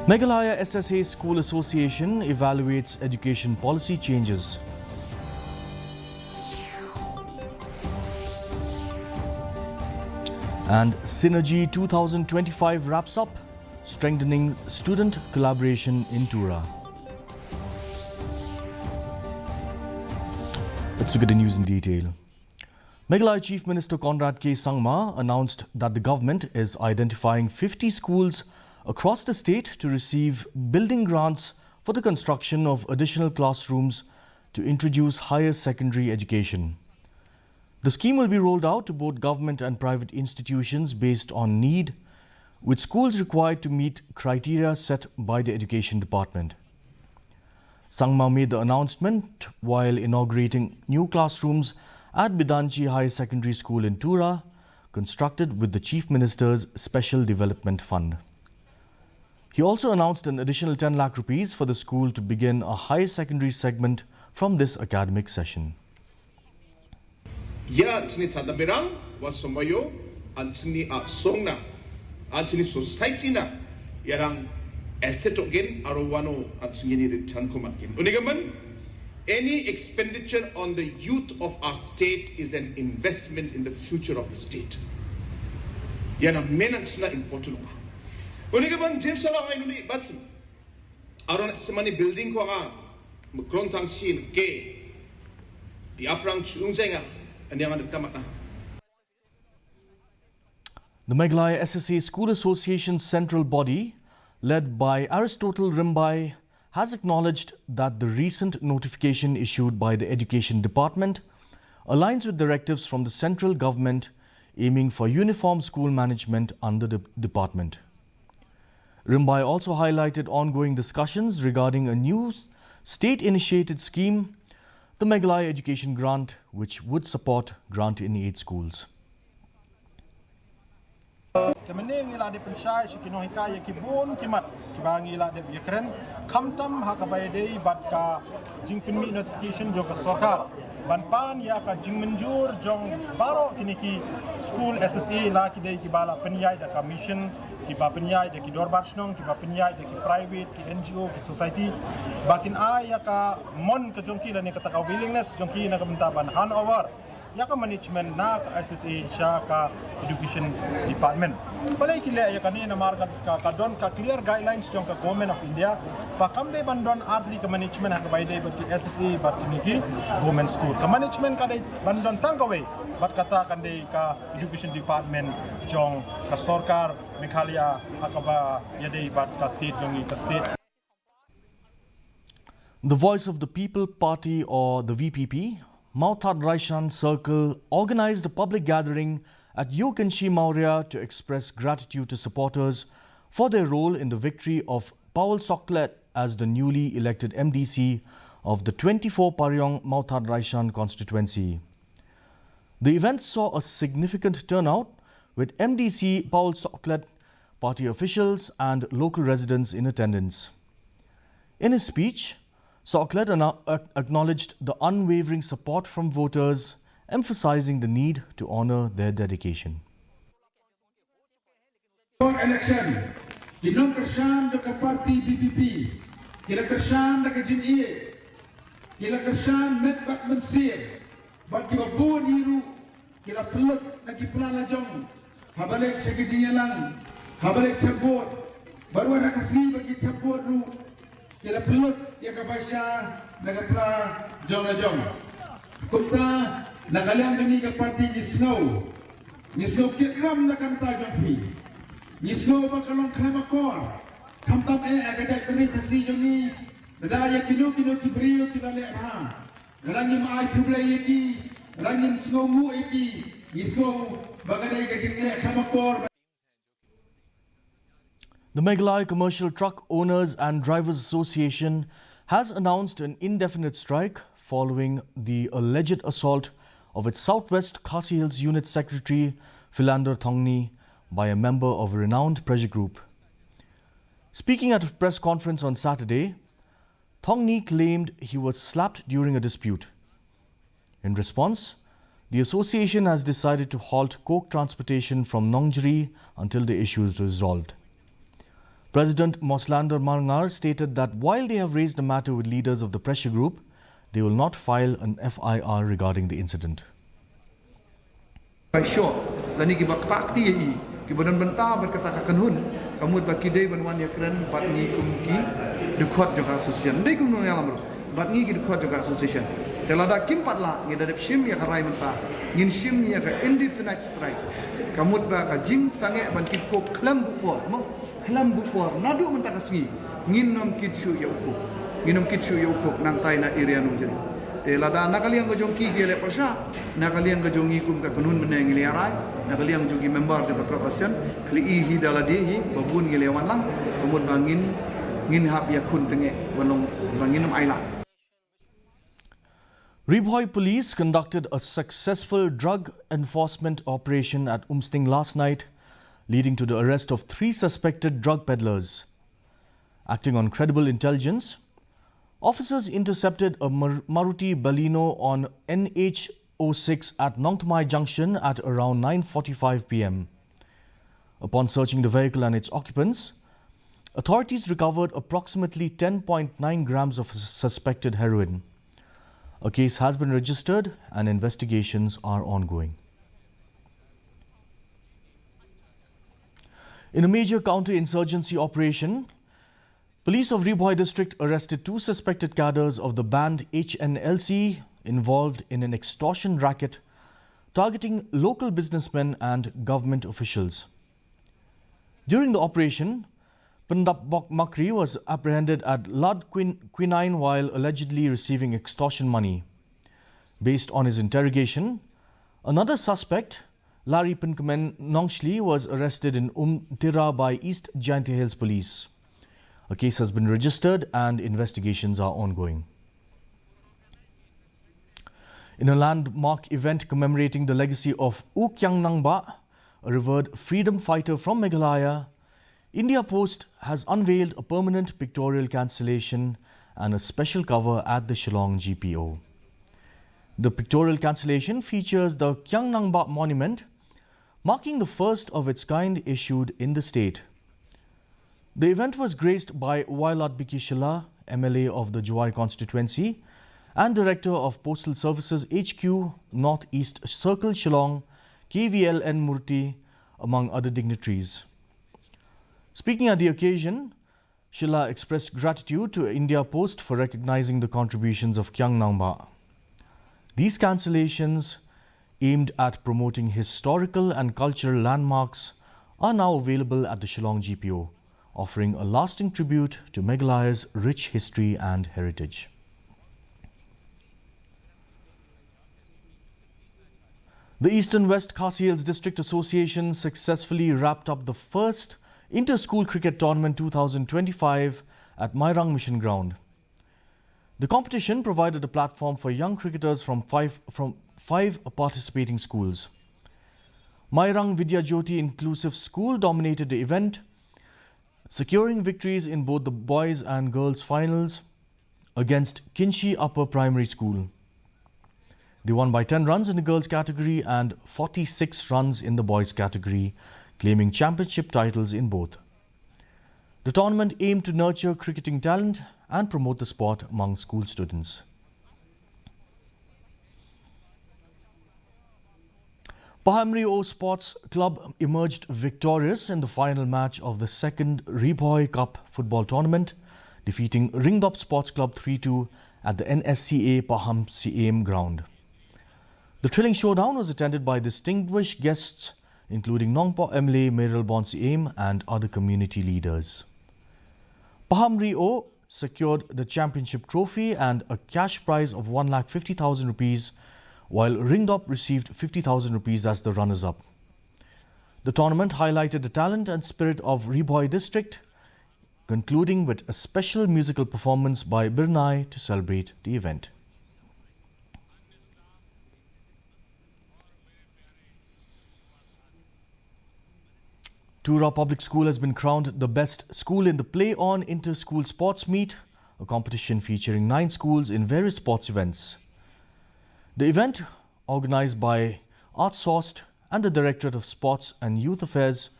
Meghalaya SSA School Association evaluates education policy changes. And Synergy 2025 wraps up, strengthening student collaboration in Tura. Let's look at the news in detail. Meghalaya Chief Minister Conrad K. Sangma announced that the government is identifying 50 schools across the state to receive building grants for the construction of additional classrooms to introduce higher secondary education. The scheme will be rolled out to both government and private institutions based on need, with schools required to meet criteria set by the Education Department. Sangma made the announcement while inaugurating new classrooms at Bidanchi High Secondary School in Tura, constructed with the Chief Minister's Special Development Fund. He also announced an additional 10 lakh rupees for the school to begin a high secondary segment from this academic session. Ya chini tadamirang wasomayo anchini songna anchini society na yarang asset again arowano anchini return kumakin. Unigaman, any expenditure on the youth of our state is an investment in the future of the state. Yana menachna important. Unigaman jinsala ainuni batsim aron semani building ko nga mkrontang sin ke di aprang chungjenga. The Meghalaya SSA School Association central body, led by Aristotle Rimbai, has acknowledged that the recent notification issued by the Education Department aligns with directives from the central government aiming for uniform school management under the department. Rimbai also highlighted ongoing discussions regarding a new state-initiated scheme, the Meghalaya Education Grant, which would support grant-in-aid schools. Kemeningila di pensai sikinohikaya kibun kimat kibangila de yakren kamtam hakabayde batka jingpinmi notification joka sarkar banpan ya ka jingmenjur jong baro kiniki school SSA la kidai kibala penyai da commission kiba penyai da kidor barsnong kiba penyai da ki private ki NGO ki society bakin ya ka mon ka jongki da ni kata ka willingness jongki na kamentaban handover ya ka management na ka SSA siya ka education department palay kile ya kanina markat ka don ka clear guidelines jong ka government of India pa kamde bandon artli ka management ha ka bayde bat ki SSA bat ki government school ka management ka dai bandon tangkawe bat kata kande ka education department jong ka sarkar Meghalaya ha ka ba yadai bat ka state jong ka state. The Voice of the People Party, or the VPP, Mauthat Raishan Circle organized a public gathering at Yokanshi Maurya to express gratitude to supporters for their role in the victory of Paul Soklet as the newly elected MDC of the 24 Paryong Mauthat Raishan constituency. The event saw a significant turnout, with MDC Paul Soklet, party officials and local residents in attendance. In his speech, Soklet acknowledged the unwavering support from voters, emphasizing the need to honor their dedication. Election, kinong kersan dekat parti BPP, kila kersan dekat JNE, kila kersan met bak mensir, bak kiba buon hiru, kila pelut lagi pelan lajong, habalik sekejinya lang, habalik tempot, baru ada kasih bagi tempot lu. Kila pelut ya kabasya nagatra jong na jong. Kumta nakalang kami ka parti ni Snow kitram na kamta jong pi. Ni Snow bakalong klamakor. Kamtam agajak kami kasi jong ni nadaya kino kibriyo kinale ha. Galangin maay tublay yaki, galangin Snow mu yaki. Ni Snow bagaday kajikle klamakor. The Meghalaya Commercial Truck Owners and Drivers Association has announced an indefinite strike following the alleged assault of its Southwest Khasi Hills Unit Secretary Philander Thongni by a member of a renowned pressure group. Speaking at a press conference on Saturday, Thongni claimed he was slapped during a dispute. In response, the association has decided to halt coke transportation from Nongjri until the issue is resolved. President Moslander Marngar stated that while they have raised the matter with leaders of the pressure group, they will not file an FIR regarding the incident. By short, lani ki baktak ti yi ki badan banta bat kata kanhun kamut baki day ban wan yakran bat ni kum ki dukot joka association day kum ngalam ro bat ni ki dukot joka association telada kim patla ngi dadep sim ya karai menta ngin sim ni ya ka indefinite strike kamut ba ka jing sange ban ki ko klam bupor mo klam bupor nadu menta ka singi ngin nom kit shu ya uku nginom kit shu ya uku nang tai na area no jeri lada nakaliang gojong ki gele persya nakaliang gojong ikum ka kanun meneng ile arai nakaliang jogi member de corporation kli hi daladi hi babun gele wan lang kumut bangin ngin hab ya kun tenge wanong banginum aila. Ribhoi police conducted a successful drug enforcement operation at Umsting last night, leading to the arrest of 3 suspected drug peddlers. Acting on credible intelligence, officers intercepted a Maruti Baleno on NH06 at Nongtmai Junction at around 9:45 p.m. Upon searching the vehicle and its occupants, authorities recovered approximately 10.9 grams of suspected heroin. A case has been registered and investigations are ongoing. In a major counter-insurgency operation, police of Ribhoi district arrested 2 suspected cadres of the band HNLC involved in an extortion racket targeting local businessmen and government officials. During the operation, Pandap Bok Makri was apprehended at Lad Quinine while allegedly receiving extortion money. Based on his interrogation, another suspect, Larry Pinkamen Nongshli, was arrested in Tira by East Giant Hills Police. A case has been registered and investigations are ongoing. In a landmark event commemorating the legacy of U Kyang Nangba, a revered freedom fighter from Meghalaya, India Post has unveiled a permanent pictorial cancellation and a special cover at the Shillong GPO. The pictorial cancellation features the Kyang Nangba monument, marking the first of its kind issued in the state. The event was graced by Wailat Biki Shilla, MLA of the Juai constituency and Director of Postal Services HQ, North East Circle Shillong, KVLN Murthy, among other dignitaries. Speaking at the occasion, Shilla expressed gratitude to India Post for recognizing the contributions of Kyang Nangba. These cancellations, aimed at promoting historical and cultural landmarks, are now available at the Shillong GPO, offering a lasting tribute to Meghalaya's rich history and heritage. The Eastern West Khasi Hills District Association successfully wrapped up the first Inter-School Cricket Tournament 2025 at Mairang Mission Ground. The competition provided a platform for young cricketers from five participating schools. Mairang Vidya Jyoti Inclusive School dominated the event, securing victories in both the boys and girls finals against Kinshi Upper Primary School. They won by 10 runs in the girls category and 46 runs in the boys category, claiming championship titles in both. The tournament aimed to nurture cricketing talent and promote the sport among school students. Pahamri O Sports Club emerged victorious in the final match of the second Ribhoi Cup football tournament, defeating Ringdop Sports Club 3-2 at the NSCA Paham CAM ground. The thrilling showdown was attended by distinguished guests including Nongpo MLA Meral Bonsi and other community leaders. Pahamri O secured the championship trophy and a cash prize of 1,50,000 rupees, while Ringdop received 50,000 rupees as the runners-up. The tournament highlighted the talent and spirit of Ribhoi district, concluding with a special musical performance by Birnai to celebrate the event. Tura Public School has been crowned the best school in the Play On Inter-School Sports Meet, a competition featuring 9 schools in various sports events. The event, organized by ArtSourced and the Directorate of Sports and Youth Affairs,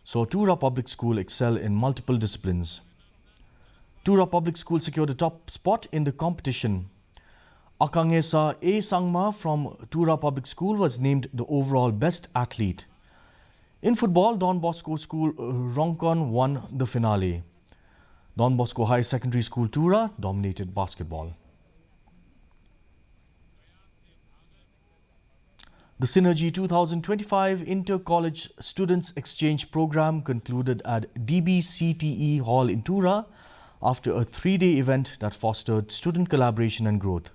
saw Tura Public School excel in multiple disciplines. Tura Public School secured a top spot in the competition. Akangesa A. Sangma from Tura Public School was named the overall best athlete. In football, Don Bosco School Ronkon won the finale. Don Bosco High Secondary School Tura dominated basketball. The Synergy 2025 Inter-College Students Exchange Program concluded at DBCTE Hall in Tura after a 3-day event that fostered student collaboration and growth.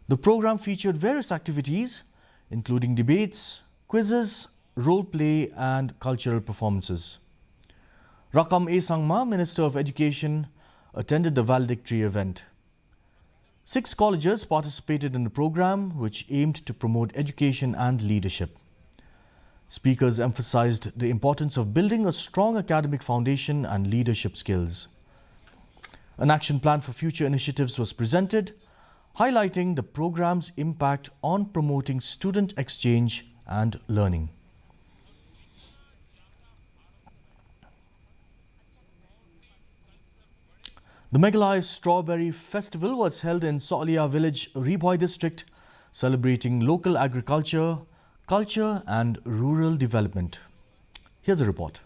The program featured various activities, including debates, quizzes, role play and cultural performances. Rakam A. Sangma, Minister of Education, attended the valedictory event. 6 colleges participated in the program, which aimed to promote education and leadership. Speakers emphasized the importance of building a strong academic foundation and leadership skills. An action plan for future initiatives was presented, highlighting the program's impact on promoting student exchange and learning. The MEGHALAYA Strawberry Festival was held in Solia Village, Ribhoi district, celebrating local agriculture, culture and rural development. Here's a report.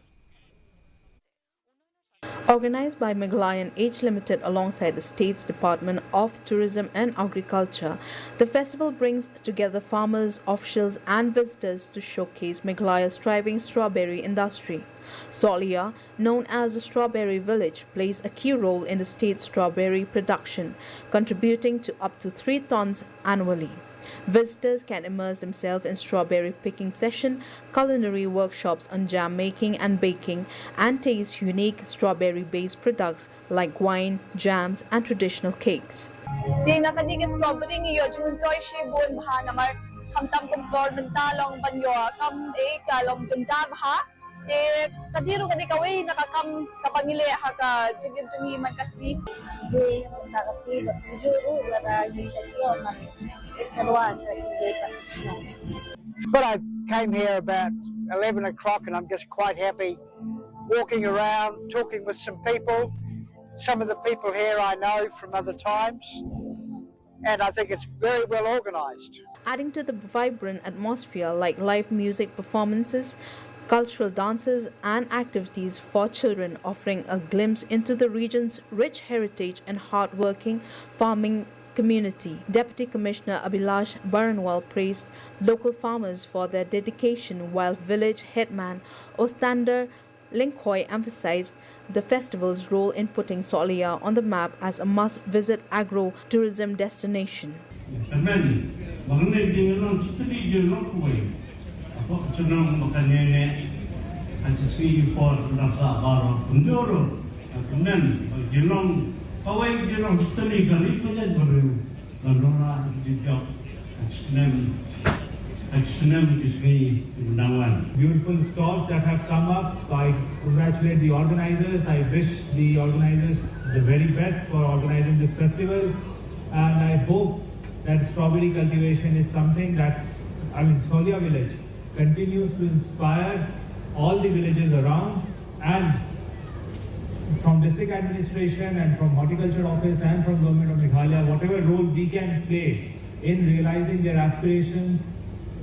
Organized by MEGHALAYA and Age Limited alongside the state's Department of Tourism and Agriculture, the festival brings together farmers, officials and visitors to showcase Meghalaya's thriving strawberry industry. Solia, known as the Strawberry Village, plays a key role in the state's strawberry production, contributing to up to 3 tons annually. Visitors can immerse themselves in strawberry picking session, culinary workshops on jam making and baking, and taste unique strawberry-based products like wine, jams, and traditional cakes. Ding nakadig strawberry ngiyo juntoy shibun bha namar khamtam kumkor mentalong banyo kam kalong junjab ha kadiru kadi kawai nakakam kapangile ha ka jugim man kasbi de nakasi bujuru wala yishyo man But I came here about 11 o'clock and I'm just quite happy walking around, talking with some people. Some of the people here I know from other times, and I think it's very well organised. Adding to the vibrant atmosphere like live music performances, cultural dances and activities for children, offering a glimpse into the region's rich heritage and hard-working farming community. Deputy Commissioner Abhilash Baranwal praised local farmers for their dedication, while village headman Ostander Linkhoi emphasized the festival's role in putting Solia on the map as a must-visit agro-tourism destination. Beautiful stalls that have come up. I congratulate the organizers. I wish the organizers the very best for organizing this festival. And I hope that strawberry cultivation is something that, Solia village continues to inspire all the villages around, and from district administration and from horticulture office and from government of Meghalaya, whatever role we can play in realizing their aspirations,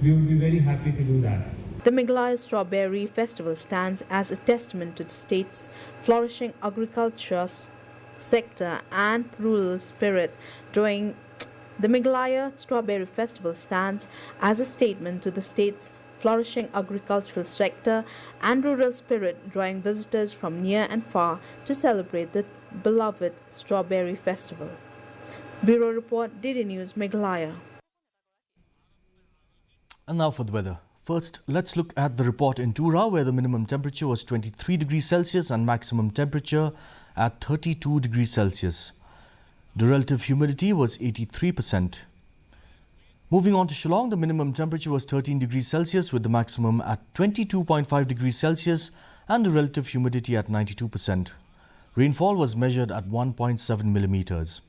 we would be very happy to do that. The Meghalaya Strawberry Festival stands as a testament to the state's flourishing agriculture sector and rural spirit. The Meghalaya Strawberry Festival stands as a statement to the state's flourishing agricultural sector and rural spirit, drawing visitors from near and far to celebrate the beloved Strawberry Festival. Bureau Report, DD News, Meghalaya. And now for the weather. First, let's look at the report in Tura, where the minimum temperature was 23 degrees Celsius and maximum temperature at 32 degrees Celsius. The relative humidity was 83%. Moving on to Shillong, the minimum temperature was 13 degrees Celsius with the maximum at 22.5 degrees Celsius and the relative humidity at 92%. Rainfall was measured at 1.7 millimeters.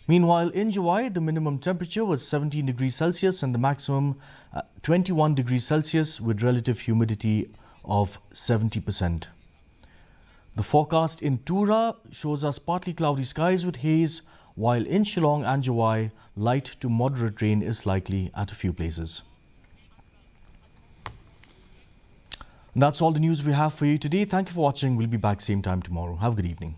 Meanwhile, in July, the minimum temperature was 17 degrees Celsius and the maximum 21 degrees Celsius with relative humidity of 70%. The forecast in Tura shows us partly cloudy skies with haze, while in Shillong and Jawai, light to moderate rain is likely at a few places. And that's all the news we have for you today. Thank you for watching. We'll be back same time tomorrow. Have a good evening.